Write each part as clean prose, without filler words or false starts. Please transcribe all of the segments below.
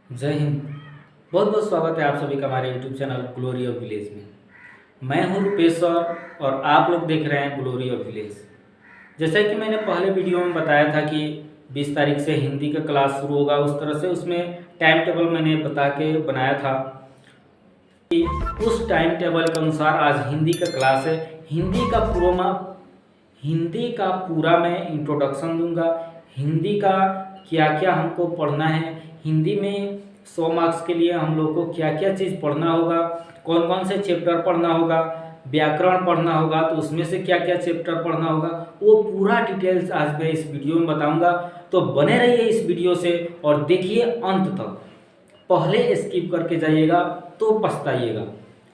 जय हिंद। बहुत बहुत स्वागत है आप सभी का हमारे YouTube channel glory of village में। मैं हूं रुपेश सर और आप लोग देख रहे हैं ग्लोरी ऑफ विलेज। जैसा कि मैंने पहले वीडियो में बताया था कि 20 तारीख से हिंदी का क्लास शुरू होगा, उस तरह से उसमें टाइम टेबल मैंने बता के बनाया था कि उस टाइम टेबल के अनुसार आज हिंदी का क्लास है। हिंदी का पूरा मैं इंट्रोडक्शन दूंगा। हिंदी का क्या क्या हमको पढ़ना है, हिंदी में 100 मार्क्स के लिए हम लोग को क्या क्या चीज़ पढ़ना होगा, कौन कौन से चैप्टर पढ़ना होगा, व्याकरण पढ़ना होगा तो उसमें से क्या क्या चैप्टर पढ़ना होगा, वो पूरा डिटेल्स आज मैं इस वीडियो में बताऊंगा। तो बने रहिए इस वीडियो से और देखिए अंत तक। पहले स्किप करके जाइएगा तो पछताइएगा।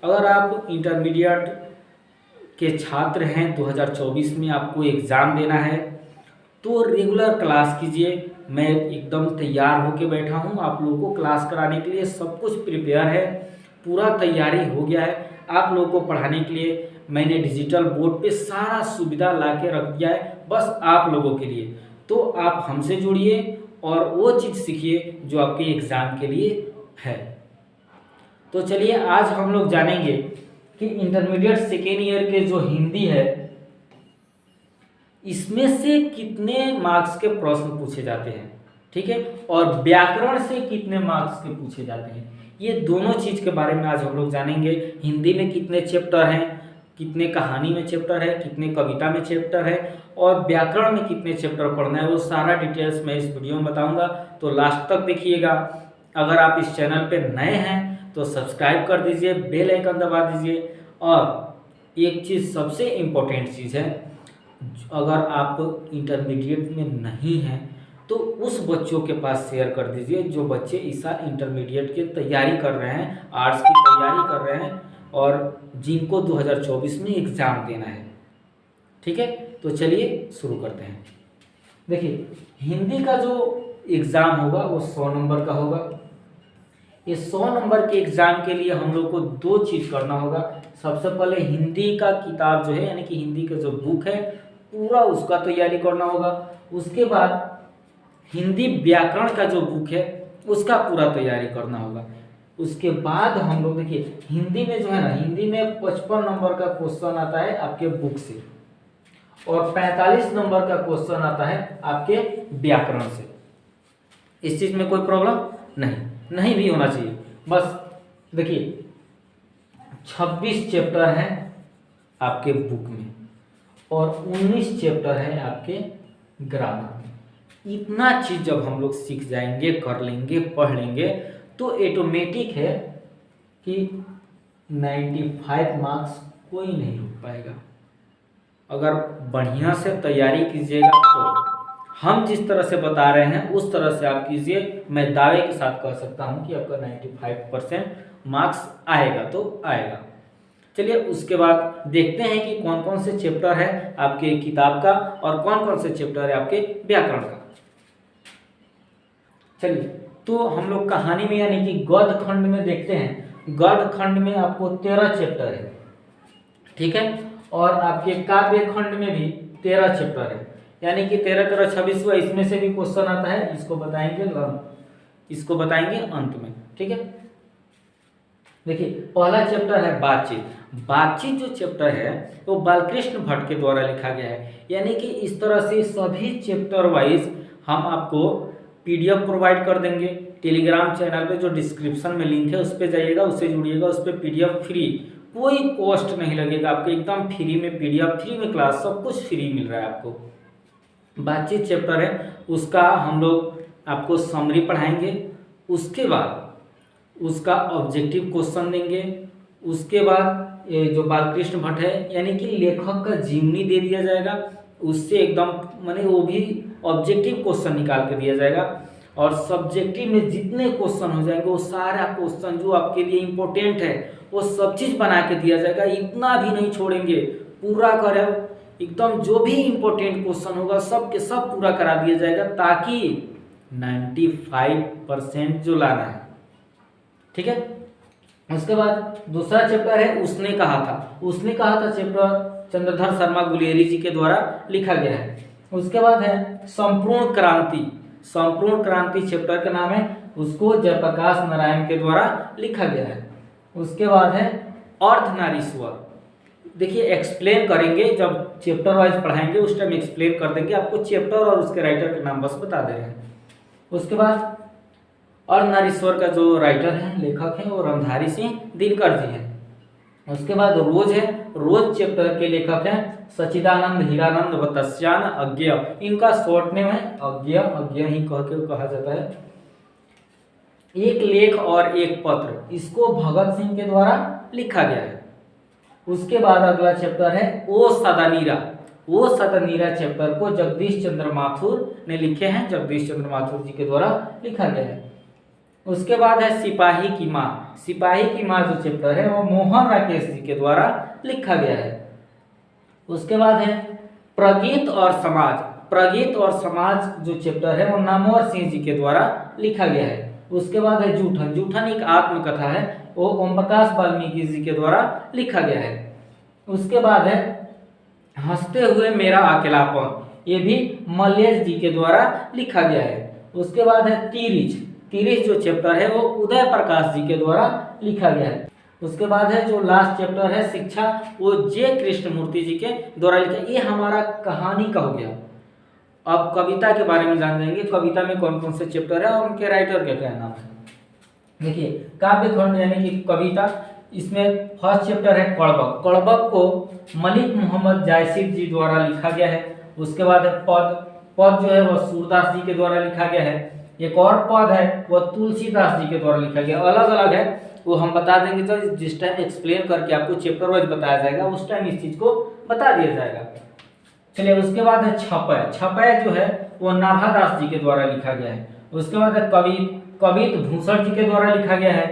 अगर आप इंटरमीडिएट के छात्र हैं, 2024 में आपको एग्ज़ाम देना है तो रेगुलर क्लास कीजिए। मैं एकदम तैयार होके बैठा हूँ आप लोगों को क्लास कराने के लिए। सब कुछ प्रिपेयर है, पूरा तैयारी हो गया है। आप लोगों को पढ़ाने के लिए मैंने डिजिटल बोर्ड पे सारा सुविधा ला के रख दिया है, बस आप लोगों के लिए। तो आप हमसे जुड़िए और वो चीज़ सीखिए जो आपके एग्ज़ाम के लिए है। तो चलिए आज हम लोग जानेंगे कि इंटरमीडिएट सेकेंड ईयर के जो हिंदी है इसमें से कितने मार्क्स के प्रश्न पूछे जाते हैं, ठीक है, और व्याकरण से कितने मार्क्स के पूछे जाते हैं। ये दोनों चीज़ के बारे में आज हम लोग जानेंगे। हिंदी में कितने चैप्टर हैं, कितने कहानी में चैप्टर है, कितने कविता में चैप्टर है, और व्याकरण में कितने चैप्टर पढ़ना है, वो सारा डिटेल्स मैं इस वीडियो में बताऊंगा। तो लास्ट तक देखिएगा। अगर आप इस चैनल पे नए हैं तो सब्सक्राइब कर दीजिए, बेल आइकन दबा दीजिए। और एक चीज़ सबसे इम्पोर्टेंट चीज़ है, अगर आप इंटरमीडिएट में नहीं हैं तो उस बच्चों के पास शेयर कर दीजिए जो बच्चे इस साल इंटरमीडिएट की तैयारी कर रहे हैं, आर्ट्स की तैयारी कर रहे हैं और जिनको 2024 में एग्ज़ाम देना है। ठीक है, तो चलिए शुरू करते हैं। देखिए, हिंदी का जो एग्ज़ाम होगा वो 100 नंबर का होगा। इस 100 नंबर के एग्ज़ाम के लिए हम लोग को दो चीज़ करना होगा। सबसे पहले हिंदी का किताब जो है, यानी कि हिंदी का जो बुक है पूरा उसका तैयारी करना होगा। उसके बाद हिंदी व्याकरण का जो बुक है उसका पूरा तैयारी करना होगा। उसके बाद हम लोग देखिए हिंदी में जो है ना, हिंदी में 55 नंबर का क्वेश्चन आता है आपके बुक से और 45 नंबर का क्वेश्चन आता है आपके व्याकरण से। इस चीज़ में कोई प्रॉब्लम नहीं भी होना चाहिए। बस देखिए 26 चैप्टर हैं आपके बुक में और 19 चैप्टर है आपके ग्रामर में। इतना चीज़ जब हम लोग सीख जाएंगे, कर लेंगे, पढ़ लेंगे तो ऑटोमेटिक है कि 95 मार्क्स कोई नहीं रोक पाएगा। अगर बढ़िया से तैयारी कीजिएगा तो हम जिस तरह से बता रहे हैं उस तरह से आप कीजिए, मैं दावे के साथ कह सकता हूं कि आपका 95% मार्क्स आएगा तो आएगा। चलिए उसके बाद देखते हैं कि कौन कौन से चैप्टर है आपके किताब का और कौन कौन से चैप्टर है आपके व्याकरण का। चलिए तो हम लोग कहानी में यानी कि गद्य खंड में देखते हैं। गद्य खंड में आपको 13 चैप्टर है, ठीक है, और आपके काव्य खंड में भी 13 चैप्टर है, यानी कि 13 13 26 हुआ। इसमें से भी क्वेश्चन आता है, इसको बताएंगे अंत में, ठीक है। देखिए पहला चैप्टर है बातचीत। बातचीत जो चैप्टर है वो बालकृष्ण भट्ट के द्वारा लिखा गया है, यानी कि इस तरह से सभी चैप्टर वाइज हम आपको पीडीएफ प्रोवाइड कर देंगे। टेलीग्राम चैनल पे जो डिस्क्रिप्शन में लिंक है उस पर जाइएगा, उससे जुड़िएगा। उस पर पीडीएफ फ्री, कोई कॉस्ट नहीं लगेगा आपको, एकदम फ्री में पीडीएफ, फ्री में क्लास, सब कुछ फ्री मिल रहा है आपको। बातचीत चैप्टर है उसका हम लोग आपको समरी पढ़ाएंगे, उसके बाद उसका ऑब्जेक्टिव क्वेश्चन देंगे। उसके बाद जो बालकृष्ण भट्ट है यानी कि लेखक का जीवनी दे दिया जाएगा, उससे एकदम माने वो भी ऑब्जेक्टिव क्वेश्चन निकाल के दिया जाएगा। और सब्जेक्टिव में जितने क्वेश्चन हो जाएंगे वो सारा क्वेश्चन जो आपके लिए इम्पोर्टेंट है वो सब चीज़ बना के दिया जाएगा। इतना भी नहीं छोड़ेंगे, पूरा करें एकदम। जो भी इम्पोर्टेंट क्वेश्चन होगा सब के सब पूरा करा दिया जाएगा ताकि 95% जो लाना है, ठीक है। उसके बाद दूसरा चैप्टर है उसने कहा था चैप्टर चंद्रधर शर्मा गुलेरी जी के द्वारा लिखा गया है। उसके बाद है संपूर्ण क्रांति चैप्टर का नाम है उसको जयप्रकाश नारायण के द्वारा लिखा गया है। उसके बाद है अर्धनारीश्वर। देखिए एक्सप्लेन करेंगे, जब चैप्टर वाइज पढ़ाएंगे उस टाइम एक्सप्लेन कर देंगे, आपको चैप्टर और उसके राइटर के नाम बस बता दे रहे हैं। उसके बाद अर्धनारीश्वर का जो राइटर है, लेखक है, वो रामधारी सिंह दिनकर जी है। उसके बाद रोज है, रोज चैप्टर के लेखक हैं सच्चिदानंद हीरानंद वत्स्यान अज्ञेय। इनका शॉर्ट नेम है अज्ञेय, अज्ञेय ही कहा जाता है। एक लेख और एक पत्र, इसको भगत सिंह के द्वारा लिखा गया है। उसके बाद अगला चैप्टर है ओ सदानीरा। ओ सदानीरा चैप्टर को जगदीश चंद्र माथुर ने लिखे हैं, जगदीश चंद्र माथुर जी के द्वारा लिखा गया है। उसके बाद है सिपाही की माँ। सिपाही की माँ जो चैप्टर है वो मोहन राकेश जी के द्वारा लिखा गया है। उसके बाद है प्रगीत और समाज। प्रगीत और समाज जो चैप्टर है वो नामवर सिंह जी के द्वारा लिखा गया है। उसके बाद है जूठन। जूठन एक आत्मकथा है, वो ओम प्रकाश वाल्मीकि जी के द्वारा लिखा गया है। उसके बाद है हंसते हुए मेरा अकेलापन, ये भी मल्लेश जी के द्वारा लिखा गया है। उसके बाद है तिरिच। तिरिच जो चैप्टर है वो उदय प्रकाश जी के द्वारा लिखा गया है। उसके बाद है जो लास्ट चैप्टर है शिक्षा, वो जे कृष्णमूर्ति जी के द्वारा लिखा। ये हमारा कहानी का हो गया। अब कविता के बारे में जान जाएंगे, कविता में कौन कौन से चैप्टर है और उनके राइटर के क्या नाम है। देखिए काव्य खंड यानी कि कविता, इसमें फर्स्ट चैप्टर है कड़बक। कड़बक को मलिक मोहम्मद जायसीर जी द्वारा लिखा गया है। उसके बाद है पद। पद जो है वह सूरदास जी के द्वारा लिखा गया है। एक और पद है वह तुलसीदास जी के द्वारा लिखा गया। अलग अलग है, वो हम बता देंगे, तो जिस टाइम एक्सप्लेन करके आपको चैप्टर वाइज बताया जाएगा उस टाइम इस चीज को बता दिया जाएगा। चलिए उसके बाद है छपय। छपय जो है वो नाभादास जी के द्वारा लिखा गया है। उसके बाद है कवित भूषण जी के द्वारा लिखा गया है।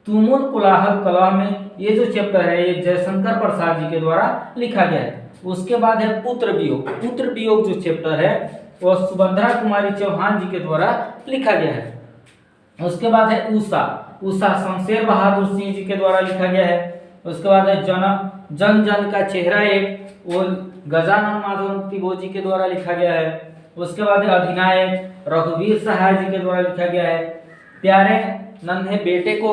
तुमुल कोलाहल कला में ये जो चैप्टर है ये जयशंकर प्रसाद जी के द्वारा लिखा गया है। उसके बाद है पुत्र वियोग। पुत्र वियोग जो चैप्टर है वो सुभद्रा कुमारी चौहान जी के द्वारा लिखा गया है। उसके बाद है उषा। उषा शमशेर बहादुर सिंह जी के द्वारा लिखा गया है। उसके बाद है जन जन का चेहरा एक, वो गजानन माधव मुक्ति बोस जी के द्वारा लिखा गया है। उसके बाद है अधिनायक, रघुवीर सहाय जी के द्वारा लिखा गया है। प्यारे नन्हे बेटे को,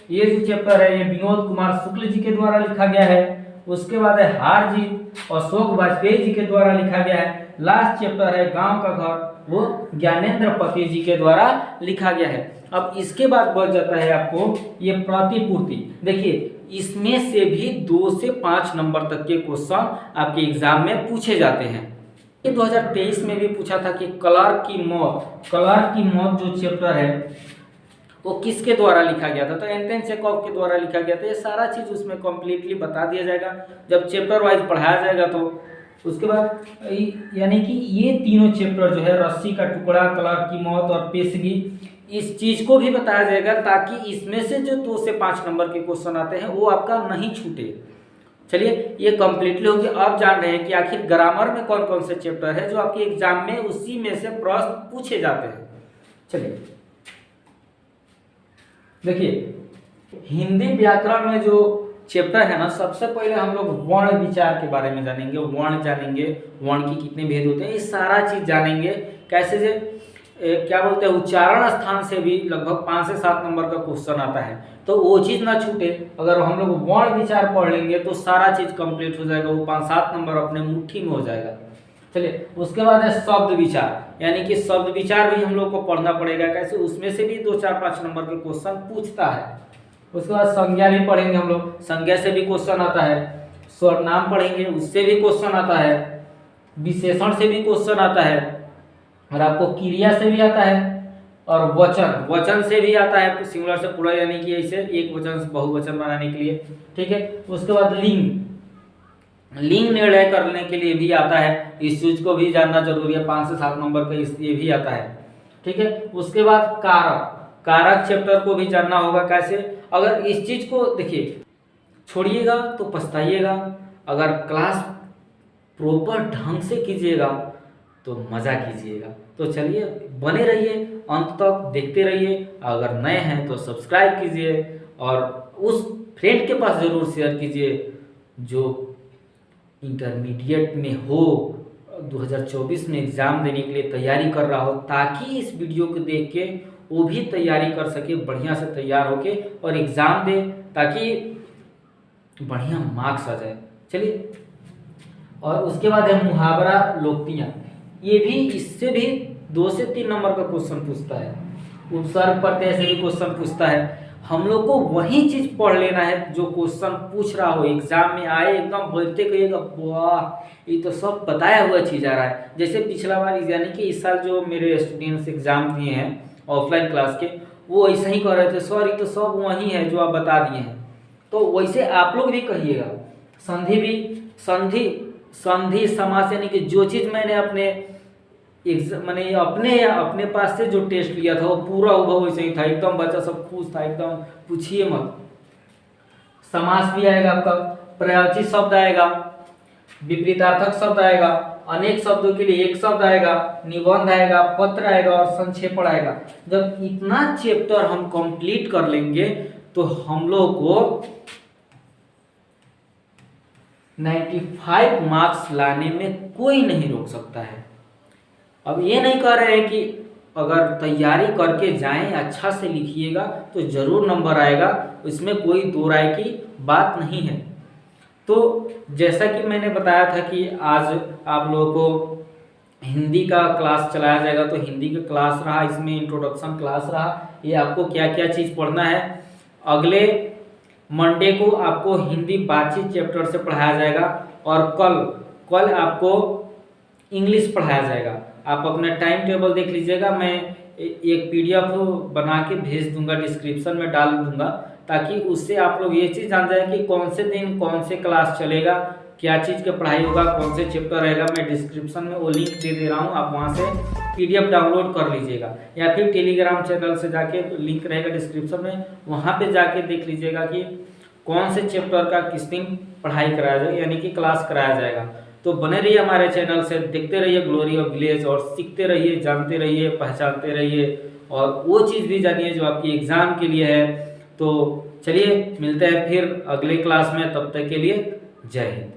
ये जो चैप्टर है ये विनोद कुमार शुक्ल जी के द्वारा लिखा गया है। उसके बाद है हार जी, अशोक वाजपेयी जी के द्वारा लिखा गया है। लास्ट चैप्टर है गांव का घर, वो ज्ञानेंद्र पति जी के द्वारा लिखा गया है। अब इसके बाद बच जाता है आपको ये प्रतिपूर्ति। देखिए इसमें से भी 2 से 5 नंबर तक के क्वेश्चन आपके एग्जाम में पूछे जाते हैं। ये 2023 में भी पूछा था कि क्लार्क की मौत। क्लार्क की मौत जो चैप्टर है वो किसके द्वारा लिखा गया था, तो एंटन चेखव के द्वारा लिखा गया था। ये सारा चीज उसमें कंप्लीटली बता दिया जाएगा जब चैप्टर वाइज पढ़ाया जाएगा। तो उसके बाद यानी कि ये तीनों चैप्टर जो है रस्सी का टुकड़ा, क्लार्क की मौत और पेशगी, इस चीज को भी बताया जाएगा ताकि इसमें से जो 2 से 5 नंबर के क्वेश्चन आते हैं वो आपका नहीं छूटे। चलिए ये कंप्लीटली हो गया। आप जान रहे हैं कि आखिर ग्रामर में कौन कौन से चैप्टर है जो आपके एग्जाम में उसी में से प्रश्न पूछे जाते हैं। चलिए देखिए हिंदी व्याकरण में जो चैप्टर है ना, सबसे पहले हम लोग वर्ण विचार के बारे में जानेंगे। वर्ण जानेंगे, वर्ण की कितने भेद होते हैं, ये सारा चीज जानेंगे। कैसे से क्या बोलते हैं, उच्चारण स्थान से भी लगभग 5 से 7 नंबर का क्वेश्चन आता है, तो वो चीज ना छूटे। अगर हम लोग वर्ण विचार पढ़ लेंगे तो सारा चीज कंप्लीट हो जाएगा, वो 5-7 नंबर अपने मुट्ठी में हो जाएगा। चलिए उसके बाद है शब्द विचार, यानी कि शब्द विचार भी हम लोग को पढ़ना पड़ेगा। कैसे, उसमें से भी 2-4-5 नंबर के क्वेश्चन पूछता है। उसके बाद संज्ञा भी पढ़ेंगे हम लोग, संज्ञा से भी क्वेश्चन आता है। सर्वनाम पढ़ेंगे, उससे भी क्वेश्चन आता है। विशेषण से भी क्वेश्चन आता है, और आपको क्रिया से भी आता है, और वचन से भी आता है। सिंगुलर से पूरा, यानी कि ऐसे एक वचन से बहुवचन बनाने के लिए। ठीक है, उसके बाद लिंग निर्णय करने के लिए भी आता है। इस चीज को भी जानना जरूरी है, 5 से 7 नंबर का ये भी आता है। ठीक है, उसके बाद कारक चैप्टर को भी जानना होगा। कैसे, अगर इस चीज को देखिए छोड़िएगा तो पछताइएगा, अगर क्लास प्रॉपर ढंग से कीजिएगा तो मजा कीजिएगा। तो चलिए बने रहिए, अंत तक देखते रहिए। अगर नए हैं तो सब्सक्राइब कीजिए और उस फ्रेंड के पास जरूर शेयर कीजिए जो इंटरमीडिएट में हो, 2024 में एग्ज़ाम देने के लिए तैयारी कर रहा हो, ताकि इस वीडियो को देख के वो भी तैयारी कर सके, बढ़िया से तैयार होके और एग्ज़ाम दे ताकि बढ़िया मार्क्स आ जाए। चलिए, और उसके बाद है मुहावरा लोकोक्तियाँ। ये भी इससे भी 2 से 3 नंबर का क्वेश्चन पूछता है, उपसर्ग प्रत्यय से भी क्वेश्चन पूछता है। हम लोग को वही चीज़ पढ़ लेना है जो क्वेश्चन पूछ रहा हो, एग्जाम में आए एकदम बोलते कहिएगा वाह ये तो सब बताया हुआ चीज़ आ रहा है। जैसे पिछला बार यानी कि इस साल जो मेरे स्टूडेंट्स एग्जाम दिए हैं ऑफलाइन क्लास के, वो ऐसा ही कह रहे थे सर ये तो सब वही है जो आप बता दिए हैं। तो वैसे आप लोग भी कहिएगा, संधि भी संधि समास यानी कि जो चीज़ मैंने मैंने अपने पास से जो टेस्ट लिया था वो पूरा हुबहू वैसे ही था, एकदम बच्चा सब खुश था, एकदम पूछिए मत। समास भी आएगा आपका, पर्यायवाची शब्द आएगा, विपरीतार्थक शब्द आएगा, अनेक शब्दों के लिए एक शब्द आएगा, निबंध आएगा, पत्र आएगा और संक्षेपण आएगा। जब इतना चैप्टर हम कंप्लीट कर लेंगे तो हम लोग को 95 मार्क्स लाने में कोई नहीं रोक सकता है। अब ये नहीं कह रहे हैं कि अगर तैयारी करके जाएं, अच्छा से लिखिएगा तो ज़रूर नंबर आएगा, इसमें कोई दो राय की बात नहीं है। तो जैसा कि मैंने बताया था कि आज आप लोगों को हिंदी का क्लास चलाया जाएगा, तो हिंदी का क्लास रहा, इसमें इंट्रोडक्शन क्लास रहा। ये आपको क्या क्या चीज़ पढ़ना है, अगले मंडे को आपको हिंदी बातचीत चैप्टर से पढ़ाया जाएगा और कल आपको इंग्लिश पढ़ाया जाएगा। आप अपना टाइम टेबल देख लीजिएगा, मैं एक PDF बना के भेज दूंगा, डिस्क्रिप्शन में डाल दूंगा, ताकि उससे आप लोग ये चीज़ जान जाए कि कौन से दिन कौन से क्लास चलेगा, क्या चीज़ का पढ़ाई होगा, कौन से चैप्टर रहेगा। मैं डिस्क्रिप्शन में वो लिंक दे रहा हूँ, आप वहाँ से PDF डाउनलोड कर लीजिएगा, या फिर टेलीग्राम चैनल से जाके लिंक रहेगा डिस्क्रिप्शन में, वहाँ पे जाके देख लीजिएगा कि कौन से चैप्टर का किस दिन पढ़ाई कराया जाएगा, यानी कि क्लास कराया जाएगा। तो बने रहिए हमारे चैनल से, देखते रहिए ग्लोरी ऑफ विलेज और सीखते रहिए, जानते रहिए, पहचानते रहिए और वो चीज़ भी जानिए जो आपकी एग्ज़ाम के लिए है। तो चलिए मिलते हैं फिर अगले क्लास में, तब तक के लिए जय हिंद।